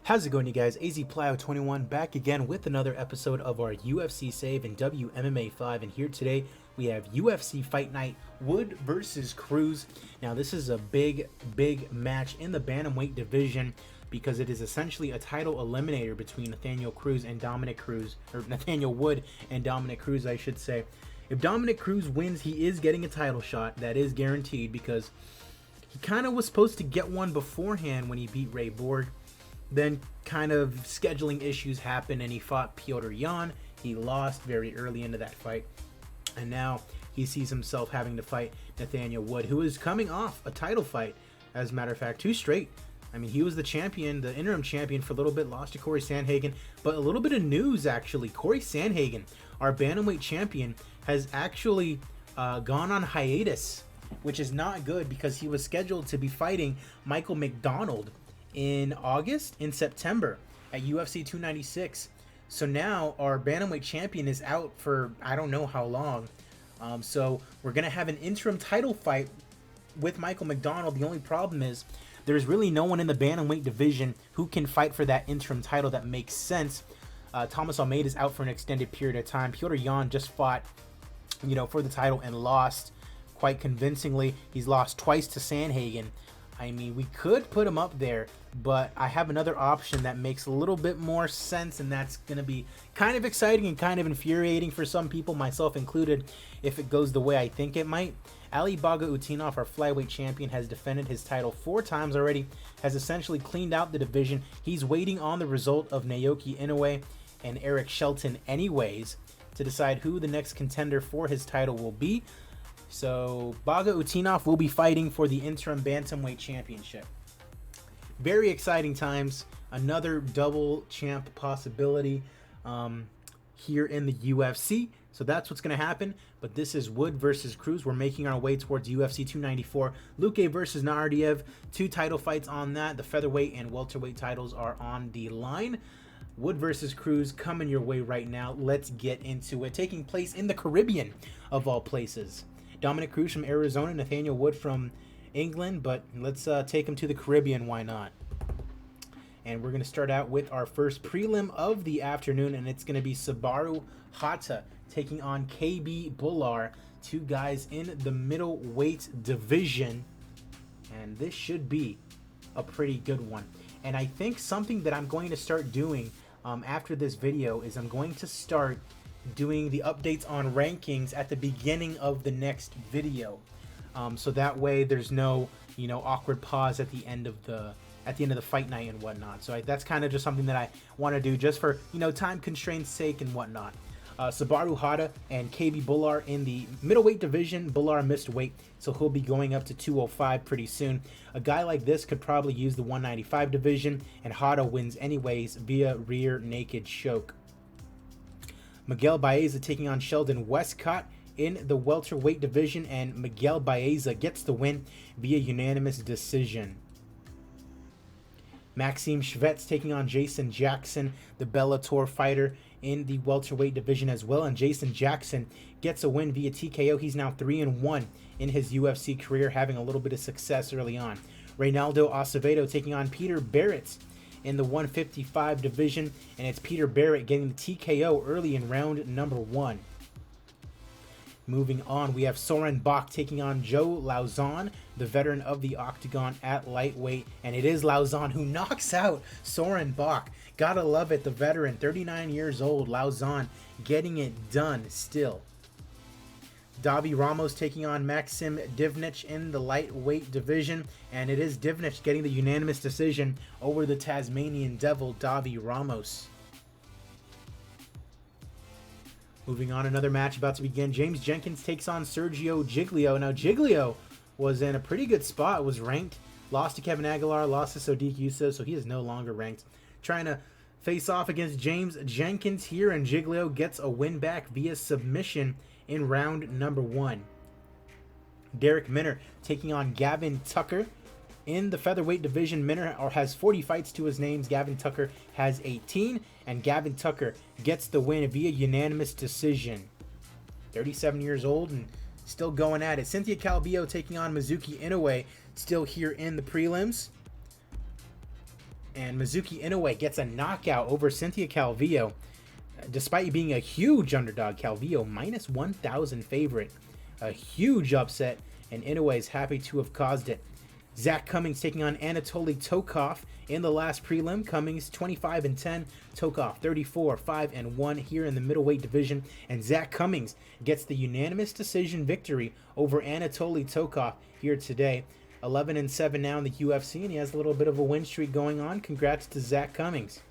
How's it going, you guys? AZ Plyo 21 back again with another episode of our UFC save in WMMA 5, and here today we have UFC Fight Night Wood versus CRUZ. Now this is a big match in the bantamweight division because it is essentially a title eliminator between Nathaniel Cruz and Dominick Cruz, or Nathaniel Wood and Dominick Cruz, I should say. If Dominick Cruz wins, he is getting a title shot. That is guaranteed because he kind of was supposed to get one beforehand when he beat Ray Borg. Then kind of scheduling issues happened and he fought Petr Yan. He lost very early into that fight. And now he sees himself having to fight Nathaniel Wood, who is coming off a title fight. As a matter of fact, 2 straight. I mean, he was the champion, the interim champion for a little bit, lost to Corey Sandhagen. But a little bit of news, actually. Corey Sandhagen, our bantamweight champion, has actually gone on hiatus, which is not good because he was scheduled to be fighting Michael McDonald in September at UFC 296. So now our bantamweight champion is out for I don't know how long. So we're gonna have an interim title fight with Michael McDonald. The only problem is there's really no one in the bantamweight division who can fight for that interim title that makes sense. Thomas Almeida is out for an extended period of time. Petr Yan just fought, for the title and lost quite convincingly. He's lost twice to Sandhagen. I mean, we could put him up there, but I have another option that makes a little bit more sense, and that's going to be kind of exciting and kind of infuriating for some people, myself included, if it goes the way I think it might. Ali Bagautinov, our flyweight champion, has defended his title 4 times already, has essentially cleaned out the division. He's waiting on the result of Naoki Inoue and Eric Shelton anyways to decide who the next contender for his title will be. So Bagautinov will be fighting for the interim bantamweight championship. Very exciting times. Another double champ possibility here in the UFC. So that's what's going to happen. But this is Wood versus CRUZ. We're making our way towards UFC 294. Luque versus Nardiev. 2 title fights on that. The featherweight and welterweight titles are on the line. Wood versus CRUZ coming your way right now. Let's get into it. Taking place in the Caribbean, of all places. Dominick Cruz from Arizona, Nathaniel Wood from England, but let's take him to the Caribbean, why not? And we're going to start out with our first prelim of the afternoon, and it's going to be Sabaru Hata taking on KB Bullar, 2 guys in the middleweight division, and this should be a pretty good one. And I think something that I'm going to start doing after this video is I'm going to start doing the updates on rankings at the beginning of the next video, so that way there's no awkward pause at the end of the fight night and whatnot. So that's kind of just something that I want to do just for time constraints sake and whatnot. Sabaru Hata and KB Bullar in the middleweight division. Bullar missed weight, so he'll be going up to 205 pretty soon. A guy like this could probably use the 195 division, and Hata wins anyways via rear naked choke. Miguel Baeza taking on Sheldon Westcott in the welterweight division, and Miguel Baeza gets the win via unanimous decision. Maxime Shvets taking on Jason Jackson, the Bellator fighter, in the welterweight division as well, and Jason Jackson gets a win via TKO. He's now 3-1 in his UFC career, having a little bit of success early on. Reynaldo Acevedo taking on Peter Barrett in the 155 division, and it's Peter Barrett getting the TKO early in round number 1. Moving on, we have Soren Bach taking on Joe Lauzon, the veteran of the Octagon at lightweight, and it is Lauzon who knocks out Soren Bach. Gotta love it, the veteran, 39 years old, Lauzon getting it done still. Davi Ramos taking on Maxim Divnich in the lightweight division, and it is Divnich getting the unanimous decision over the Tasmanian Devil, Davi Ramos. Moving on, another match about to begin. James Jenkins takes on Sergio Giglio. Now, Giglio was in a pretty good spot, was ranked, lost to Kevin Aguilar, lost to Sodiq Yusuff, so he is no longer ranked. Trying to face off against James Jenkins here, and Giglio gets a win back via submission in round number 1. Derek Minner taking on Gavin Tucker in the featherweight division. Minner has 40 fights to his names. Gavin Tucker has 18, and Gavin Tucker gets the win via unanimous decision. 37 years old and still going at it. Cynthia Calvillo taking on Mizuki Inoue, still here in the prelims. And Mizuki Inoue gets a knockout over Cynthia Calvillo. Despite being a huge underdog, Calvillo minus 1,000 favorite. A huge upset, and Inoue is happy to have caused it. Zach Cummings taking on Anatoly Tokov in the last prelim. Cummings 25-10, Tokov 34-5-1 here in the middleweight division. And Zach Cummings gets the unanimous decision victory over Anatoly Tokov here today. 11-7 now in the UFC, and he has a little bit of a win streak going on. Congrats to Zach Cummings.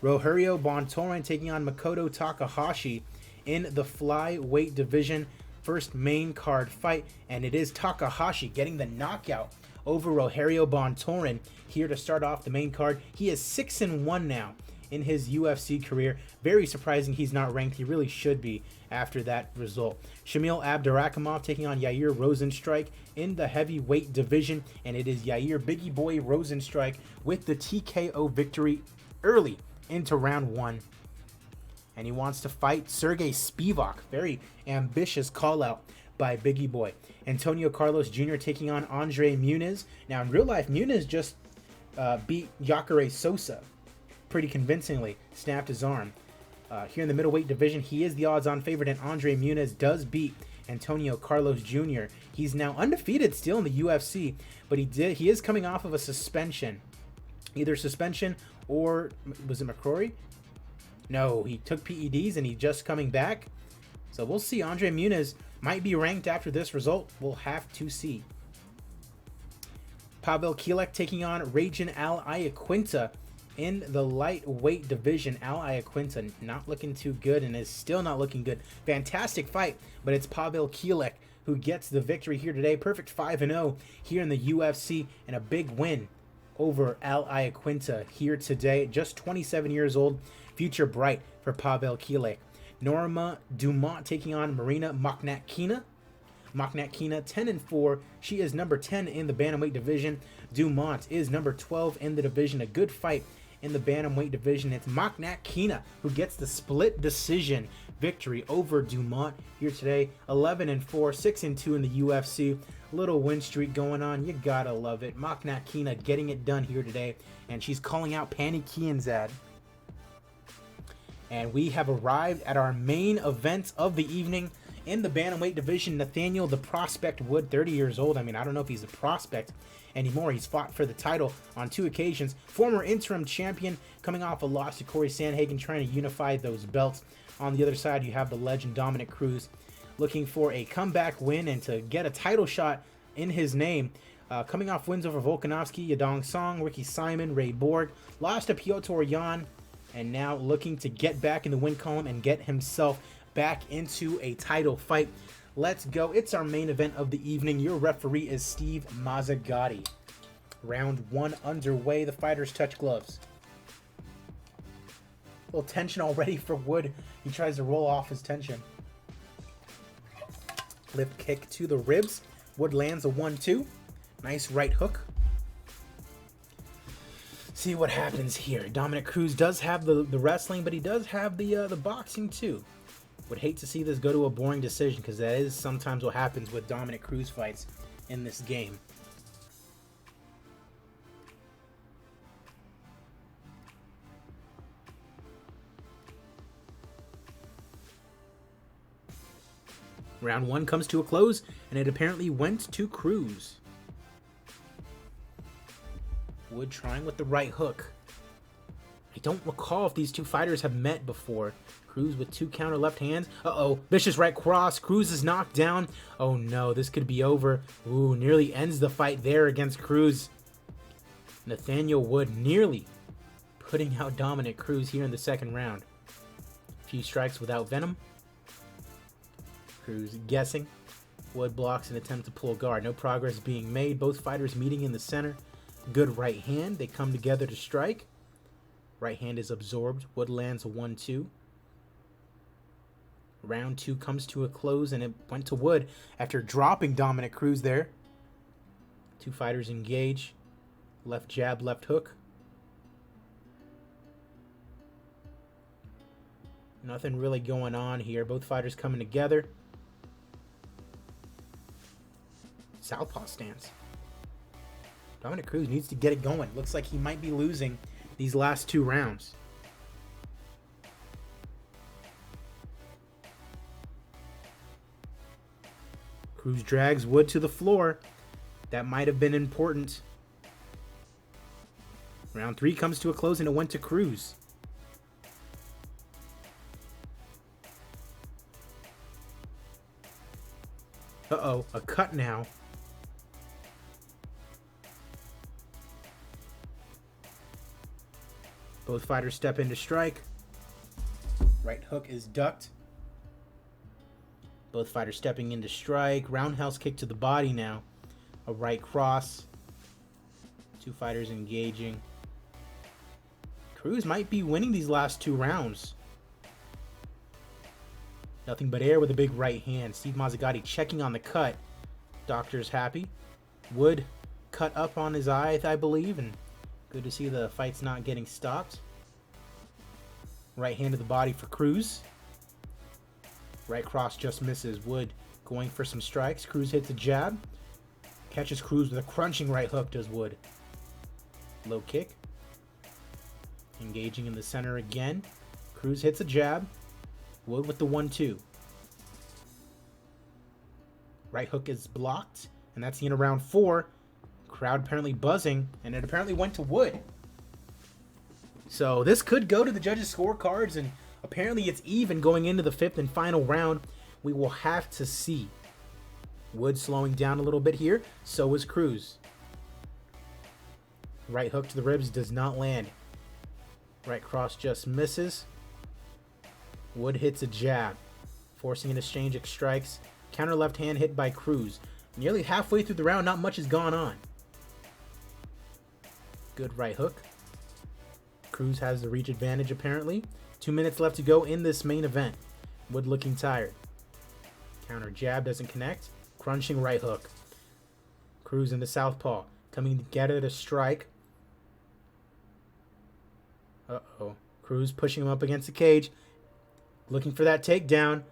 Rogerio Bontorin taking on Makoto Takahashi in the flyweight division. First main card fight, and it is Takahashi getting the knockout over Rogerio Bontorin here to start off the main card. He is 6-1 now in his UFC career. Very surprising he's not ranked. He really should be after that result. Shamil Abdurakhimov taking on Yair Rozenstruik in the heavyweight division, and it is Yair Biggie Boy Rozenstruik with the TKO victory early into round 1. And he wants to fight Sergey Spivak. Very ambitious call out by Biggie Boy. Antonio Carlos Jr. taking on Andre Muniz. Now, in real life, Muniz just beat Jacare Sosa pretty convincingly, snapped his arm. Here in the middleweight division, he is the odds-on favorite, and Andre Muniz does beat Antonio Carlos Jr. He's now undefeated still in the UFC, but he is coming off of a suspension. Either suspension or, was it McCrory? No, he took PEDs and he's just coming back. So we'll see. Andre Muniz might be ranked after this result. We'll have to see. Pavel Kilek taking on Ragin Al Iaquinta in the lightweight division. Al Iaquinta not looking too good and is still not looking good. Fantastic fight, but it's Pavel Kilek who gets the victory here today. Perfect 5-0 here in the UFC, and a big win over Al Iaquinta here today. Just 27 years old. Future bright for Pavel Kilek. Norma Dumont taking on Marina Maknatkina. Maknatkina 10-4. She is number 10 in the bantamweight division. Dumont is number 12 in the division. A good fight in the bantamweight division. It's Maknatkina who gets the split decision victory over Dumont here today. 11-4, 6-2 in the UFC. Little win streak going on. You gotta love it. Maknatkina getting it done here today, and she's calling out Pani Kianzad. And we have arrived at our main event of the evening in the bantamweight division. Nathaniel the Prospect Wood, 30 years old. I mean, I don't know if he's a prospect anymore. He's fought for the title on 2 occasions. Former interim champion, coming off a loss to Corey Sandhagen, trying to unify those belts. On the other side, you have the legend Dominick Cruz, looking for a comeback win and to get a title shot in his name. Coming off wins over Volkanovski, Yadong Song, Ricky Simon, Ray Borg. Lost to Piotr Jan, and now looking to get back in the win column and get himself back into a title fight. Let's go. It's our main event of the evening. Your referee is Steve Mazzagatti. Round 1 underway. The fighters touch gloves. A little tension already for Wood. He tries to roll off his tension. Lip kick to the ribs. Wood lands a 1-2. Nice right hook. See what happens here. Dominick Cruz does have the wrestling, but he does have the boxing too. Would hate to see this go to a boring decision, because that is sometimes what happens with Dominick Cruz fights in this game. Round 1 comes to a close, and it apparently went to Cruz. Wood trying with the right hook. I don't recall if these two fighters have met before. Cruz with 2 counter left hands. Uh-oh. Vicious right cross. Cruz is knocked down. Oh no, this could be over. Ooh, nearly ends the fight there against Cruz. Nathaniel Wood nearly putting out Dominick Cruz here in the second round. A few strikes without venom. Cruz guessing. Wood blocks an attempt to pull guard. No progress being made. Both fighters meeting in the center. Good right hand. They come together to strike. Right hand is absorbed. Wood lands a 1-2. Round 2 comes to a close, and it went to Wood after dropping Dominick Cruz there. Two fighters engage. Left jab, left hook. Nothing really going on here. Both fighters coming together. Southpaw stance. Dominick Cruz needs to get it going. Looks like he might be losing these last 2 rounds. Cruz drags Wood to the floor. That might have been important. Round 3 comes to a close and it went to Cruz. Uh-oh, a cut now. Both fighters step into strike. Right hook is ducked. Both fighters stepping into strike. Roundhouse kick to the body now. A right cross. 2 fighters engaging. Cruz might be winning these last 2 rounds. Nothing but air with a big right hand. Steve Mazzagatti checking on the cut. Doctor's happy. Wood cut up on his eye, I believe, and good to see the fight's not getting stopped. Right hand to the body for Cruz. Right cross just misses. Wood going for some strikes. Cruz hits a jab. Catches Cruz with a crunching right hook, does Wood. Low kick. Engaging in the center again. Cruz hits a jab. Wood with the 1-2. Right hook is blocked, and that's the end of round 4. Crowd apparently buzzing, and it apparently went to Wood. So this could go to the judges' scorecards, and apparently it's even going into the 5th and final round. We will have to see. Wood slowing down a little bit here. So is Cruz. Right hook to the ribs does not land. Right cross just misses. Wood hits a jab, forcing an exchange of strikes. Counter left hand hit by Cruz. Nearly halfway through the round, not much has gone on. Good right hook. Cruz has the reach advantage apparently. 2 minutes left to go in this main event. Wood looking tired. Counter jab doesn't connect. Crunching right hook. Cruz in the southpaw, coming together to strike. Uh-oh. Cruz pushing him up against the cage. Looking for that takedown.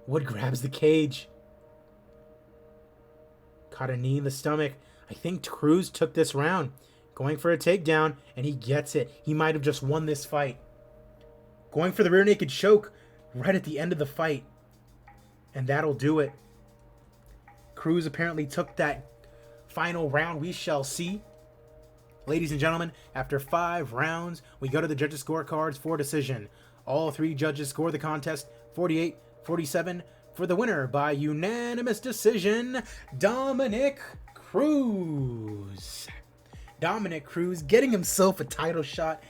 Wood grabs the cage. Caught a knee in the stomach. I think Cruz took this round. Going for a takedown, and he gets it. He might have just won this fight. Going for the rear naked choke right at the end of the fight. And that'll do it. Cruz apparently took that final round. We shall see. Ladies and gentlemen, after 5 rounds, we go to the judges' scorecards for decision. All 3 judges score the contest 48-47 for the winner by unanimous decision, Dominick Cruz. Dominick Cruz getting himself a title shot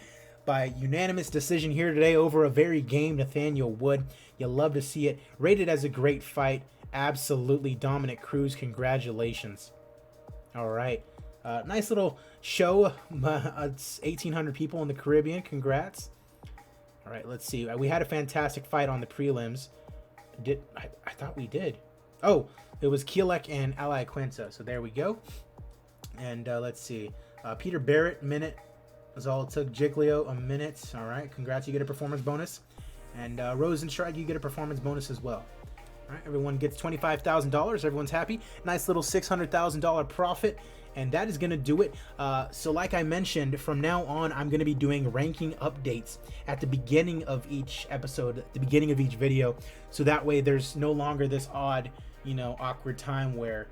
by unanimous decision here today over a very game Nathaniel Wood. You'll love to see it. Rated as a great fight. Absolutely, Dominick Cruz. Congratulations. All right. Nice little show. It's 1,800 people in the Caribbean. Congrats. All right, let's see. We had a fantastic fight on the prelims. I thought we did. Oh, it was Kielek and Ali Quinta. So there we go. And let's see. Peter Barrett, minute was all it took. Jiglio, a minute. All right, congrats. You get a performance bonus. And Rosenstrike, you get a performance bonus as well. All right, everyone gets $25,000. Everyone's happy. Nice little $600,000 profit. And that is going to do it. So like I mentioned, from now on, I'm going to be doing ranking updates at the beginning of each episode, at the beginning of each video. So that way there's no longer this odd, awkward time where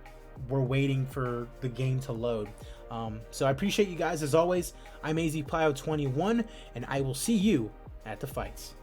we're waiting for the game to load. So I appreciate you guys as always. I'm AZPlyo21, and I will see you at the fights.